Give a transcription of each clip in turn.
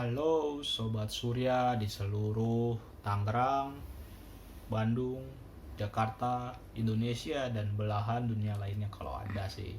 Halo Sobat Surya di seluruh Tangerang, Bandung, Jakarta, Indonesia, dan belahan dunia lainnya kalau ada sih.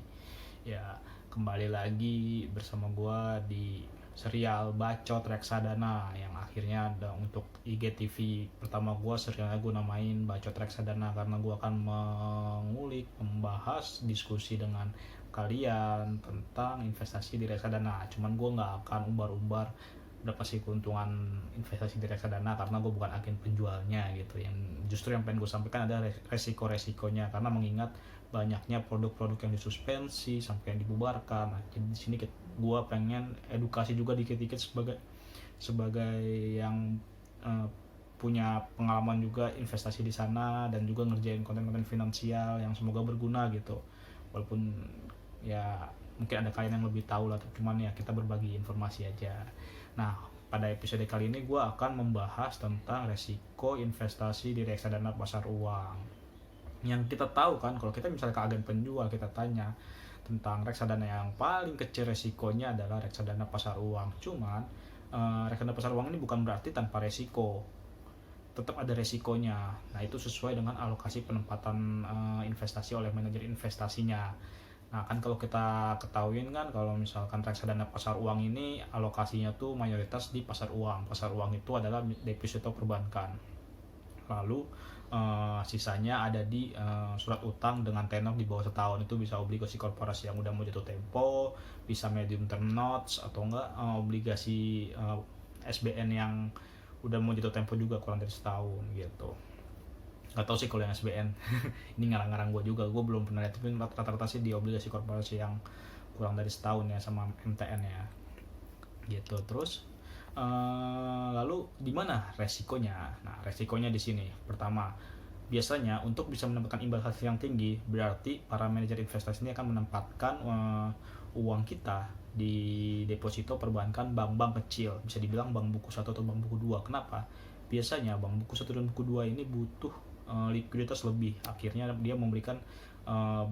Ya, kembali lagi bersama gua di serial Bacot Reksadana yang akhirnya ada untuk IGTV pertama gua. Serialnya gua namain Bacot Reksadana karena gua akan mengulik, membahas, diskusi dengan kalian tentang investasi di reksadana. Cuman gua nggak akan umbar-umbar berapa sih keuntungan investasi di reksadana karena gue bukan agen penjualnya gitu. Yang justru yang pengen gue sampaikan ada resiko-resikonya karena mengingat banyaknya produk-produk yang disuspensi sampai yang dibubarkan. Nah, jadi di sini gue pengen edukasi juga dikit-dikit sebagai yang punya pengalaman juga investasi di sana dan juga ngerjain konten-konten finansial yang semoga berguna gitu. Walaupun ya mungkin ada kalian yang lebih tahu lah, cuman ya kita berbagi informasi aja. Nah, pada episode kali ini gue akan membahas tentang resiko investasi di reksadana pasar uang. Yang kita tahu kan, kalau kita misalnya ke agen penjual, kita tanya tentang reksadana yang paling kecil resikonya adalah reksadana pasar uang. Cuman, reksadana pasar uang ini bukan berarti tanpa resiko. Tetap ada resikonya. Nah, itu sesuai dengan alokasi penempatan investasi oleh manajer investasinya. Nah, kan kalau kita ketahuin kan kalau misalkan reksadana pasar uang ini alokasinya tuh mayoritas di pasar uang. Pasar uang itu adalah deposito perbankan. Lalu sisanya ada di surat utang dengan tenor di bawah setahun. Itu bisa obligasi korporasi yang udah mau jatuh tempo, bisa medium term notes, atau enggak obligasi SBN yang udah mau jatuh tempo juga kurang dari setahun gitu. Gak tau sih kalau yang SBN ini ngarang-ngarang gue juga, gue belum pernah lihat, tapi rata-rata sih di obligasi korporasi yang kurang dari setahun ya, sama MTN ya gitu. Terus lalu di mana resikonya? Nah, resikonya di sini. Pertama, biasanya untuk bisa mendapatkan imbal hasil yang tinggi, berarti para manajer investasi ini akan menempatkan uang kita di deposito perbankan bank-bank kecil, bisa dibilang bank buku 1 atau bank buku 2. Kenapa? Biasanya bank buku 1 dan buku 2 ini butuh likuiditas lebih. Akhirnya dia memberikan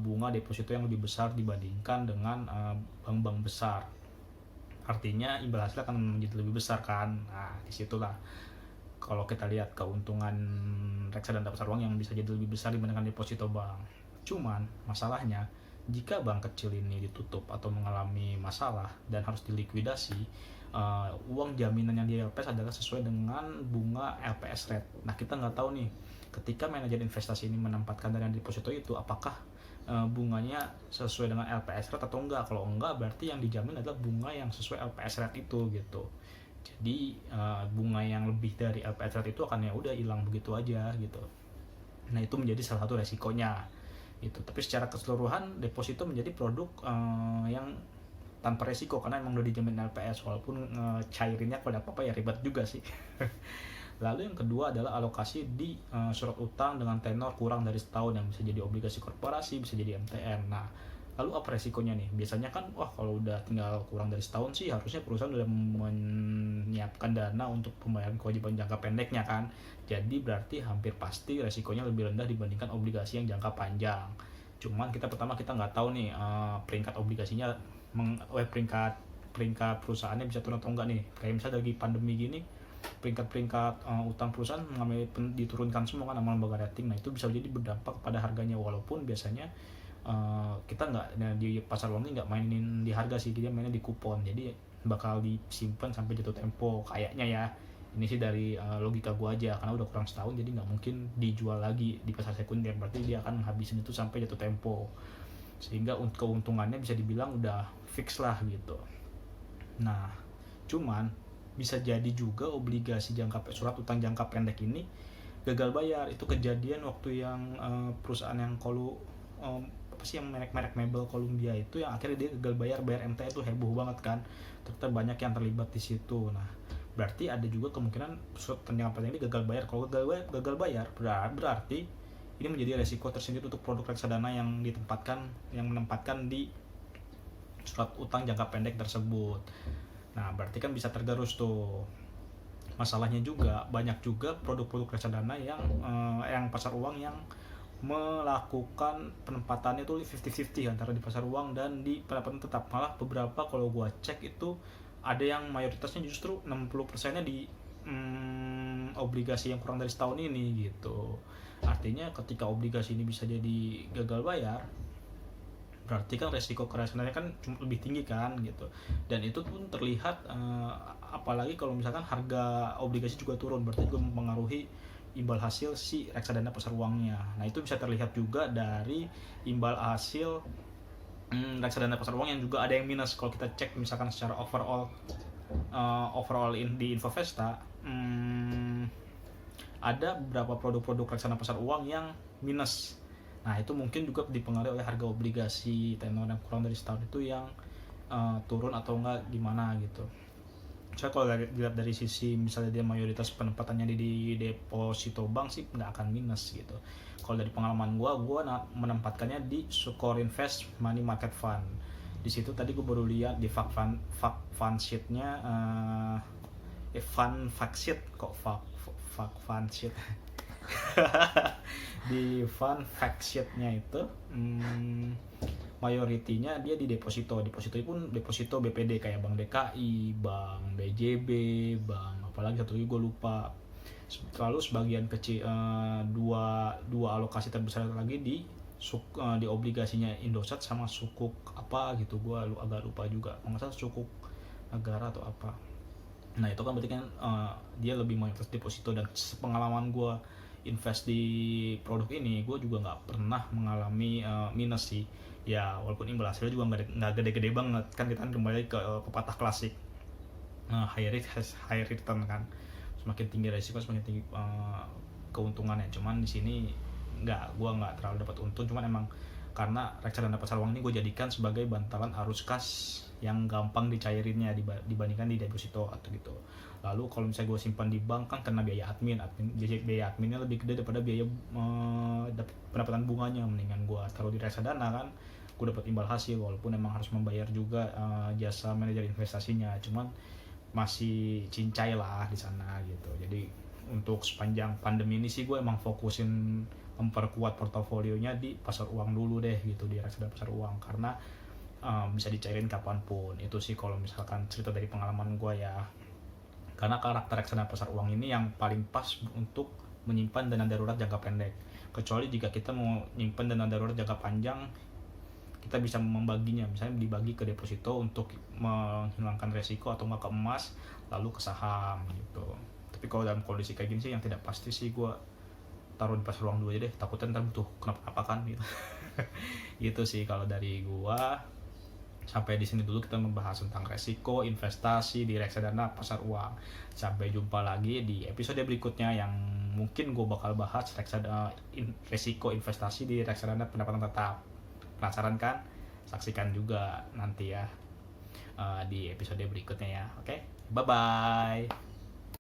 bunga deposito yang lebih besar dibandingkan dengan bank-bank besar. Artinya imbal hasil akan menjadi lebih besar kan. Nah, disitulah kalau kita lihat keuntungan reksadana pasar uang yang bisa jadi lebih besar dibandingkan deposito bank. Cuman masalahnya, jika bank kecil ini ditutup atau mengalami masalah dan harus dilikuidasi, uang jaminan yang di LPS adalah sesuai dengan bunga LPS rate. Nah, kita nggak tahu nih, ketika manajer investasi ini menempatkan dana deposito itu, apakah bunganya sesuai dengan LPS rate atau enggak. Kalau enggak, berarti yang dijamin adalah bunga yang sesuai LPS rate itu gitu. Jadi bunga yang lebih dari LPS rate itu akan ya udah hilang begitu aja gitu. Nah, itu menjadi salah satu resikonya itu. Tapi secara keseluruhan deposito menjadi produk yang tanpa resiko karena emang udah dijamin LPS, walaupun cairinnya kalau apa-apa ya ribet juga sih. Lalu yang kedua adalah alokasi di surat utang dengan tenor kurang dari setahun, yang bisa jadi obligasi korporasi, bisa jadi MTN. Nah, lalu apa resikonya nih? Biasanya kan, wah kalau udah tinggal kurang dari setahun sih harusnya perusahaan udah menyiapkan dana untuk pembayaran kewajiban jangka pendeknya kan. Jadi berarti hampir pasti resikonya lebih rendah dibandingkan obligasi yang jangka panjang. Cuman kita nggak tahu nih peringkat obligasinya, peringkat perusahaannya bisa turun atau enggak nih. Kayak misalnya lagi pandemi gini, peringkat utang perusahaan diturunkan semua kan sama lembaga rating. Nah, itu bisa jadi berdampak pada harganya, walaupun biasanya kita nggak di pasar uang ini nggak mainin di harga sih, dia mainnya di kupon, jadi bakal disimpan sampai jatuh tempo kayaknya ya. Ini sih dari logika gua aja, karena udah kurang setahun jadi nggak mungkin dijual lagi di pasar sekunder, berarti dia akan menghabisin itu sampai jatuh tempo, sehingga keuntungannya bisa dibilang udah fix lah gitu. Nah, cuman bisa jadi juga obligasi surat utang jangka pendek ini gagal bayar. Itu kejadian waktu yang perusahaan yang apa sih yang merek mebel Columbia itu, yang akhirnya dia gagal bayar MTN itu heboh banget kan. Ternyata banyak yang terlibat di situ. Nah, berarti ada juga kemungkinan surat utang jangka pendek ini gagal bayar. Kalau gagal bayar berarti ini menjadi resiko tersendiri untuk produk reksadana yang menempatkan di surat utang jangka pendek tersebut. Nah, berarti kan bisa tergerus tuh. Masalahnya juga banyak juga produk-produk reksadana yang pasar uang yang melakukan penempatannya itu 50-50 antara di pasar uang dan di pendapatan tetap. Malah beberapa kalau gua cek itu ada yang mayoritasnya justru 60%-nya di obligasi yang kurang dari setahun ini gitu. Artinya ketika obligasi ini bisa jadi gagal bayar, berarti kan resiko kerasannya kan cuma lebih tinggi kan gitu. Dan itu pun terlihat apalagi kalau misalkan harga obligasi juga turun, berarti juga mempengaruhi imbal hasil si reksadana pasar uangnya. Nah itu bisa terlihat juga dari imbal hasil reksadana pasar uang yang juga ada yang minus. Kalau kita cek misalkan secara overall di Infovesta, ada beberapa produk-produk reksadana pasar uang yang minus. Nah itu mungkin juga dipengaruhi oleh harga obligasi tenor yang kurang dari setahun itu yang turun atau enggak gimana gitu. Saya kalau dilihat dari sisi misalnya dia mayoritas penempatannya di deposito bank sih nggak akan minus gitu. Kalau dari pengalaman gue menempatkannya di Sukor Invest Money Market Fund. Di situ tadi gue baru lihat di fund sheet-nya fund fact sheet kok fund sheet di fund fact sheet-nya itu mayoritinya dia di deposito pun deposito BPD kayak Bank DKI, Bank BJB, Bank apalagi satu lagi gue lupa. Lalu sebagian kecil dua alokasi terbesar lagi di obligasinya Indosat sama Sukuk apa gitu, gue agak lupa juga, nggak salah Sukuk negara atau apa. Nah itu kan berarti kan dia lebih mayoritas deposito. Dan pengalaman gue invest di produk ini, gue juga nggak pernah mengalami minus sih ya, walaupun imbal hasilnya juga nggak gede-gede banget kan. Kita kembali ke pepatah klasik, high risk high return kan, semakin tinggi resiko semakin tinggi keuntungannya. Cuman di sini gue nggak terlalu dapat untung, cuman emang karena reksadana pasar uang ini gue jadikan sebagai bantalan arus kas yang gampang dicairinnya dibandingkan di deposito atau gitu. Lalu kalau misalnya gue simpan di bank kan kena biaya biaya adminnya lebih gede daripada biaya pendapatan bunganya. Mendingan gue taruh di reksadana kan, gue dapat imbal hasil walaupun emang harus membayar juga jasa manajer investasinya, cuman masih cincai lah di sana gitu. Jadi untuk sepanjang pandemi ini sih gue emang fokusin memperkuat portofolionya di pasar uang dulu deh gitu, di reksadana pasar uang, karena bisa dicairin kapanpun. Itu sih kalau misalkan cerita dari pengalaman gue ya, karena karakter reksadana pasar uang ini yang paling pas untuk menyimpan dana darurat jangka pendek. Kecuali jika kita mau nyimpan dana darurat jangka panjang, kita bisa membaginya, misalnya dibagi ke deposito untuk menghilangkan resiko, atau nggak ke emas lalu ke saham gitu. Tapi kalau dalam kondisi kayak gini sih yang tidak pasti sih, gue taruh di pasar uang dulu aja deh, takutnya ntar butuh kenapa-napa kan gitu. Gitu sih kalau dari gue. Sampai di sini dulu kita membahas tentang resiko investasi di reksadana pasar uang. Sampai jumpa lagi di episode berikutnya yang mungkin gue bakal bahas resiko investasi di reksadana pendapatan tetap. Penasaran kan? Saksikan juga nanti ya di episode berikutnya ya. Oke, bye bye.